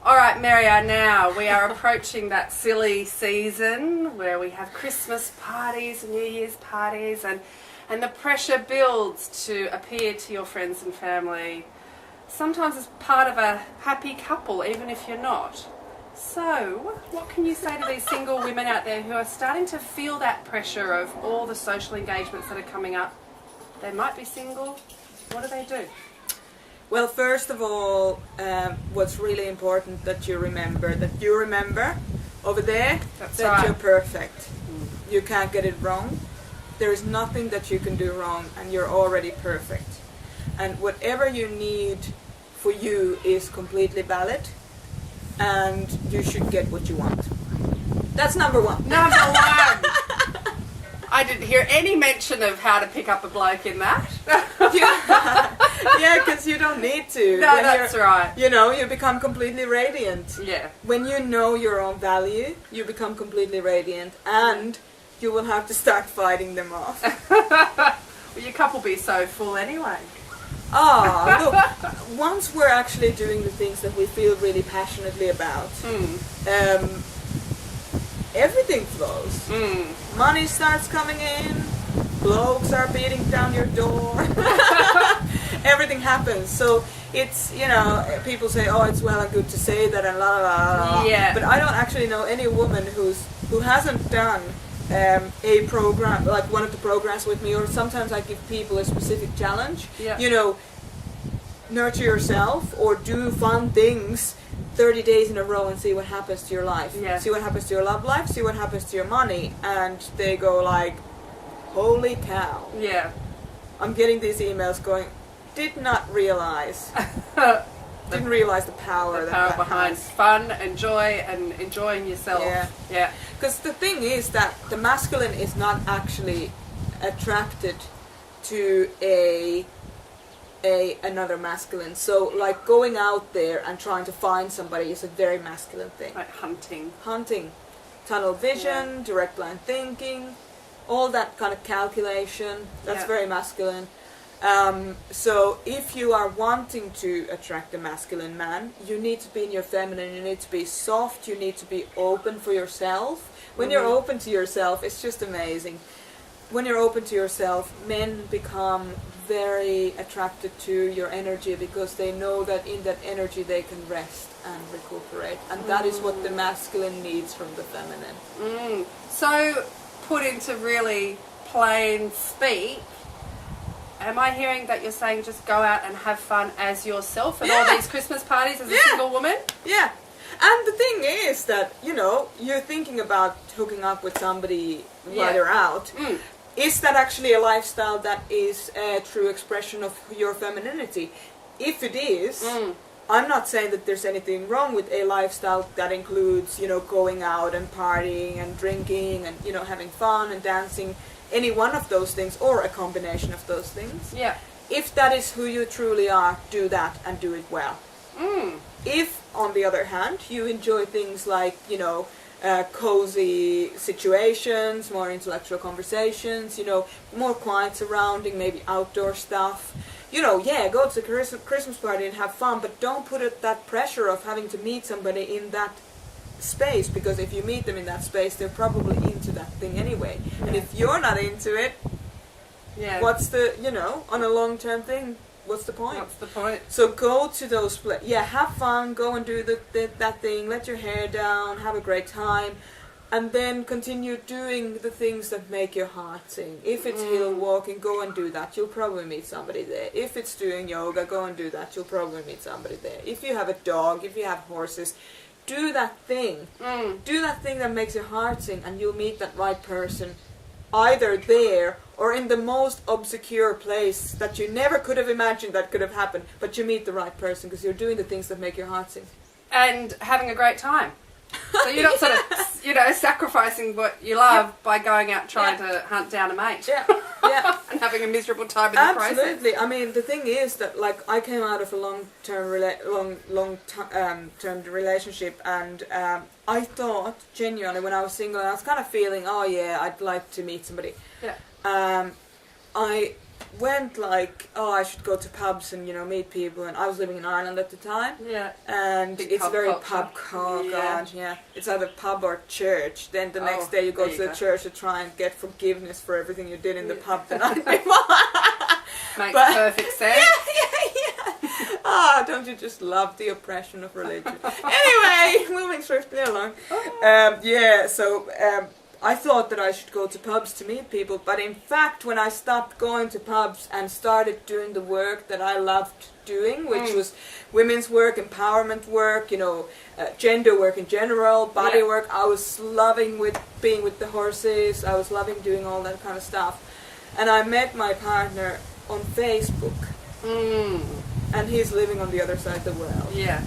All right, Merja, now we are approaching that silly season where we have Christmas parties and New Year's parties and the pressure builds to appear to your friends and family, sometimes as part of a happy couple, even if you're not. So, what can you say to these single women out there who are starting to feel that pressure of all the social engagements that are coming up? They might be single. What do they do? Well, first of all, what's really important that you remember over there that right. You're perfect. You can't get it wrong. There is nothing that you can do wrong, and you're already perfect. And whatever you need for you is completely valid, and you should get what you want. That's number one. Number one! I didn't hear any mention of how to pick up a bloke in that. Yeah, because you don't need to. No, that's right. You know, you become completely radiant. Yeah. When you know your own value, you become completely radiant, and you will have to start fighting them off. Well, your cup will be so full anyway. Look, once we're actually doing the things that we feel really passionately about, everything flows. Money starts coming in, blokes are beating down your door, everything happens. So it's, you know, people say, oh, it's well and good to say that and la la la la. Yeah. But I don't actually know any woman who hasn't done a program, like one of the programs with me, or sometimes I give people a specific challenge. Yeah. You know, nurture yourself or do fun things 30 days in a row and see what happens to your life. Yeah. See what happens to your love life, see what happens to your money. And they go like, holy cow. Yeah. I'm getting these emails going, did not realize. Didn't realize the power that behind has. fun and joy and enjoying yourself. Yeah. Because the thing is that the masculine is not actually attracted to another masculine. So like going out there and trying to find somebody is a very masculine thing. Like hunting. Tunnel vision, direct line thinking, all that kind of calculation, that's very masculine. So if you are wanting to attract a masculine man, you need to be in your feminine, you need to be soft, you need to be open for yourself. When you're open to yourself, it's just amazing. When you're open to yourself, men become very attracted to your energy because they know that in that energy they can rest and recuperate. And that is what the masculine needs from the feminine. So, put into really plain speak, am I hearing that you're saying just go out and have fun as yourself at all these Christmas parties as a single woman? Yeah. And the thing is that, you know, you're thinking about hooking up with somebody while you're out. Is that actually a lifestyle that is a true expression of your femininity? If it is, I'm not saying that there's anything wrong with a lifestyle that includes, you know, going out and partying and drinking and, you know, having fun and dancing, any one of those things or a combination of those things. Yeah. If that is who you truly are, do that and do it well. If, on the other hand, you enjoy things like, you know, cozy situations, more intellectual conversations, you know, more quiet surrounding, maybe outdoor stuff. You know, go to the Christmas party and have fun, but don't put that pressure of having to meet somebody in that space, because if you meet them in that space, they're probably into that thing anyway. And if you're not into it, what's the, you know, on a long-term thing, what's the point? What's the point? So go to those have fun, go and do that thing, let your hair down, have a great time, and then continue doing the things that make your heart sing. If it's hill walking, go and do that, you'll probably meet somebody there. If it's doing yoga, go and do that, you'll probably meet somebody there. If you have a dog, if you have horses, do that thing. Do that thing that makes your heart sing, and you'll meet that right person, either there or in the most obscure place that you never could have imagined that could have happened, but you meet the right person because you're doing the things that make your heart sing. And having a great time. So you're not sort of, you know, sacrificing what you love by going out trying to hunt down a mate. And having a miserable time in the process. Absolutely. I mean, the thing is that, like, I came out of a long-term relationship, and I thought genuinely when I was single, I was kind of feeling, oh yeah, I'd like to meet somebody. I went like, oh, I should go to pubs and meet people, and I was living in Ireland at the time. Yeah. And Big it's pub very culture. pub. Oh God, yeah. It's either pub or church. Then the next day you go there to you the go. church to try and get forgiveness for everything you did in the pub the night before. Makes But- perfect sense. Yeah. Ah, don't you just love the oppression of religion? Anyway, moving swiftly along. I thought that I should go to pubs to meet people, but in fact, when I stopped going to pubs and started doing the work that I loved doing, which was women's work, empowerment work, gender work in general, body work, I was loving being with the horses. I was loving doing all that kind of stuff, and I met my partner on Facebook. And he's living on the other side of the world. Yeah.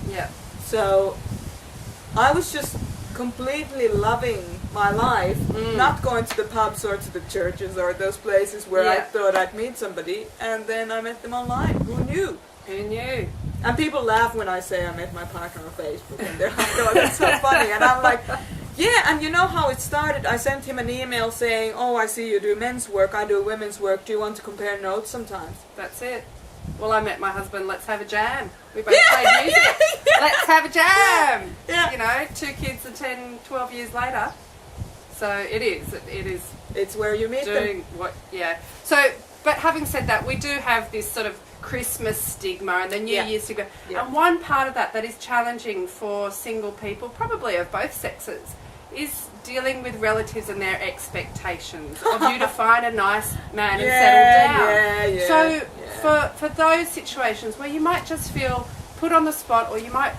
Yeah. So I was just completely loving my life, not going to the pubs or to the churches or those places where I thought I'd meet somebody, and then I met them online. Who knew? Who knew? And people laugh when I say I met my partner on Facebook, and they're like, oh, that's so funny. And I'm like, yeah, and you know how it started? I sent him an email saying, oh, I see you do men's work, I do women's work, do you want to compare notes sometimes? That's it. Well, I met my husband, let's have a jam. We both played music. Let's have a jam. Yeah. 2 kids and 10, 12 years later. So it is. It's where you meet doing them. So, but having said that, we do have this sort of Christmas stigma and the New Year's stigma. Yeah. And one part of that is challenging for single people, probably of both sexes, is dealing with relatives and their expectations of you to find a nice man and settle down. So for those situations where you might just feel put on the spot, or you might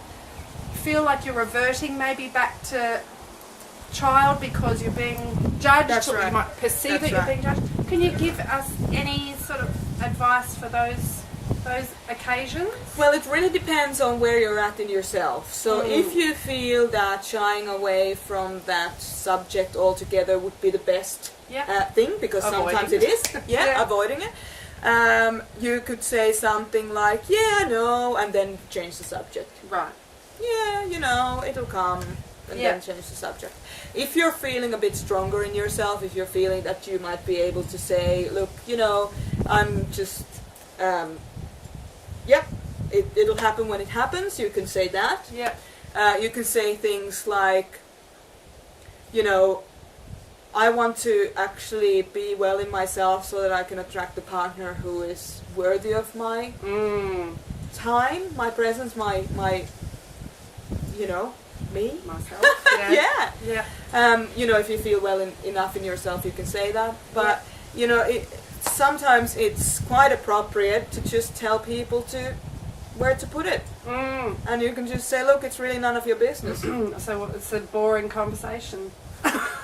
feel like you're reverting maybe back to child because you're being judged, or you might perceive that you're being judged. Can you give us any sort of advice for those occasions? Well, it really depends on where you're at in yourself. So if you feel that shying away from that subject altogether would be the best thing, because sometimes it is, avoiding it, you could say something like, yeah, no, and then change the subject. Right. Yeah, it'll come, and then change the subject. If you're feeling a bit stronger in yourself, if you're feeling that you might be able to say, look, I'm just... it'll happen when it happens. You can say that. Yeah. You can say things like, I want to actually be well in myself so that I can attract a partner who is worthy of my time, my presence, my me. Myself. Yeah. If you feel well enough in yourself, you can say that. But sometimes it's quite appropriate to just tell people where to put it. And you can just say, look, it's really none of your business. So it's a boring conversation.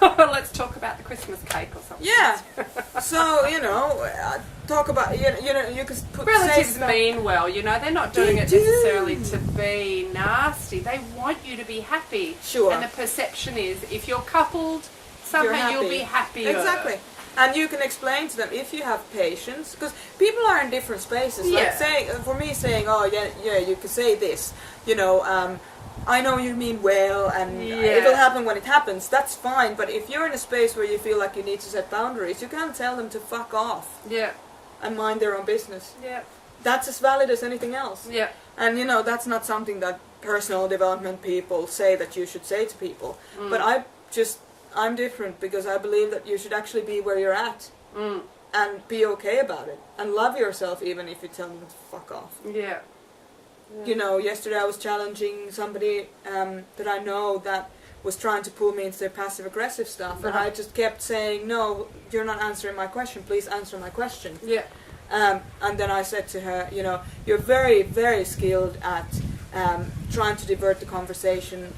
Let's talk about the Christmas cake or something. Yeah. So, talk about, you can put... Relatives mean well, they're not doing it necessarily to be nasty. They want you to be happy. Sure. And the perception is, if you're coupled, somehow you'll be happier. Exactly. And you can explain to them, if you have patience, because people are in different spaces. Yeah. Like for me saying, oh yeah, you can say this, I know you mean well, and it'll happen when it happens. That's fine. But if you're in a space where you feel like you need to set boundaries, you can't tell them to fuck off. Yeah. And mind their own business. Yeah. That's as valid as anything else. Yeah. And that's not something that personal development people say that you should say to people. But I'm different, because I believe that you should actually be where you're at and be okay about it and love yourself, even if you tell them to fuck off. Yeah. Yesterday I was challenging somebody that I know that was trying to pull me into their passive-aggressive stuff, and I just kept saying, no, you're not answering my question, please answer my question. Yeah. And then I said to her, you're very, very skilled at trying to divert the conversation,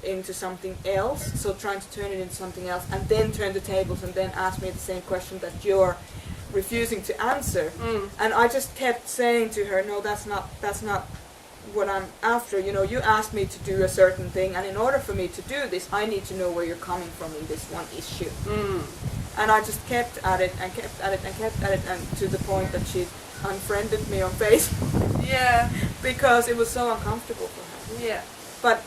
into something else, so trying to turn it into something else, and then turn the tables and then ask me the same question that you're refusing to answer. And I just kept saying to her, no, that's not what I'm after. You asked me to do a certain thing, and in order for me to do this, I need to know where you're coming from in this one issue. And I just kept at it and kept at it and kept at it, and to the point that she unfriended me on Facebook. Yeah. Because it was so uncomfortable for her. Yeah. But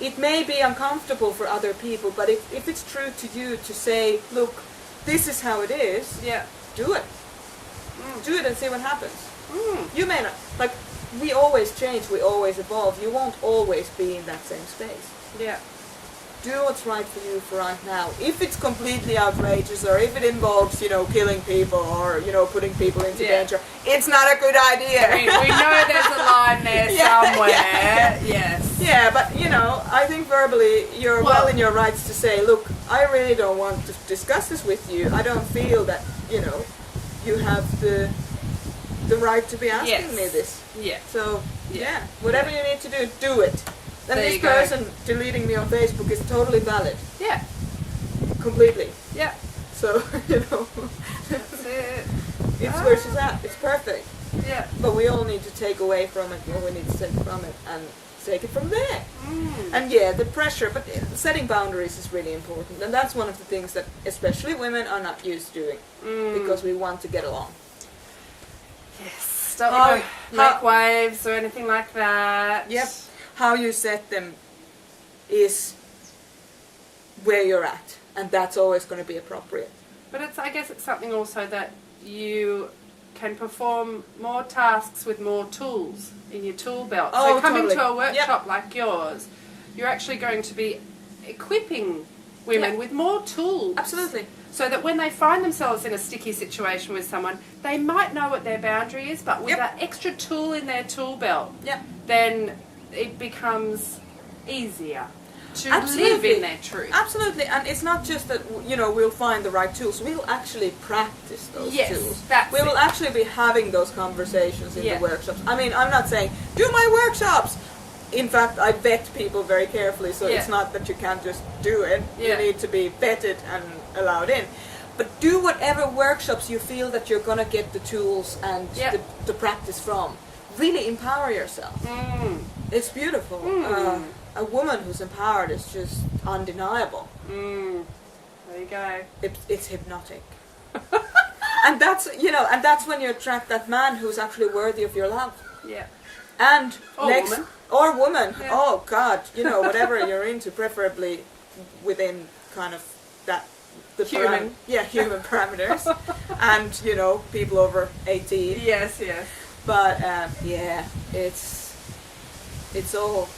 it may be uncomfortable for other people, but if it's true to you to say, look, this is how it is, do it. Do it and see what happens. You may not, like, we always change, we always evolve. You won't always be in that same space. Yeah. Do what's right for you for right now. If it's completely outrageous, or if it involves, killing people, or, putting people into danger, it's not a good idea. We know there's a line there somewhere. Yes. Yeah, but, I think verbally you're well in your rights to say, look, I really don't want to discuss this with you. I don't feel that, you have the right to be asking me this. Yeah. So, whatever you need to do it. And this person deleting me on Facebook is totally valid. Yeah. Completely. Yeah. So, That's it. It's where she's at. It's perfect. Yeah. But we all need to take away from it what we need to take from it and take it from there. And the pressure, but setting boundaries is really important. And that's one of the things that especially women are not used to doing because we want to get along. Yes. Don't make waves or anything like that. Yep. How you set them is where you're at, and that's always going to be appropriate. But I guess it's something also that you can perform more tasks with more tools in your tool belt. So coming to a workshop like yours, you're actually going to be equipping women with more tools. Absolutely. So that when they find themselves in a sticky situation with someone, they might know what their boundary is, but with that extra tool in their tool belt, then it becomes easier to live in their truth. Absolutely, and it's not just that we'll find the right tools. We'll actually practice those tools. We will actually be having those conversations in the workshops. I mean, I'm not saying do my workshops. In fact, I vet people very carefully, so it's not that you can't just do it. You need to be vetted and allowed in. But do whatever workshops you feel that you're gonna get the tools and the practice from. Really empower yourself. It's beautiful. A woman who's empowered is just undeniable. There you go. It's hypnotic. And that's when you attract that man who's actually worthy of your love. Yeah. And woman. Or woman. Yeah. Oh God, whatever you're into, preferably within kind of human parameters, and people over 18. Yes. But it's all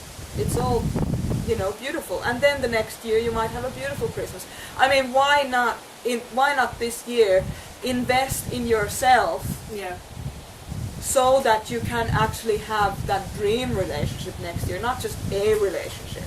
beautiful. And then the next year you might have a beautiful Christmas. I mean, why not this year invest in yourself? Yeah. So that you can actually have that dream relationship next year, not just a relationship.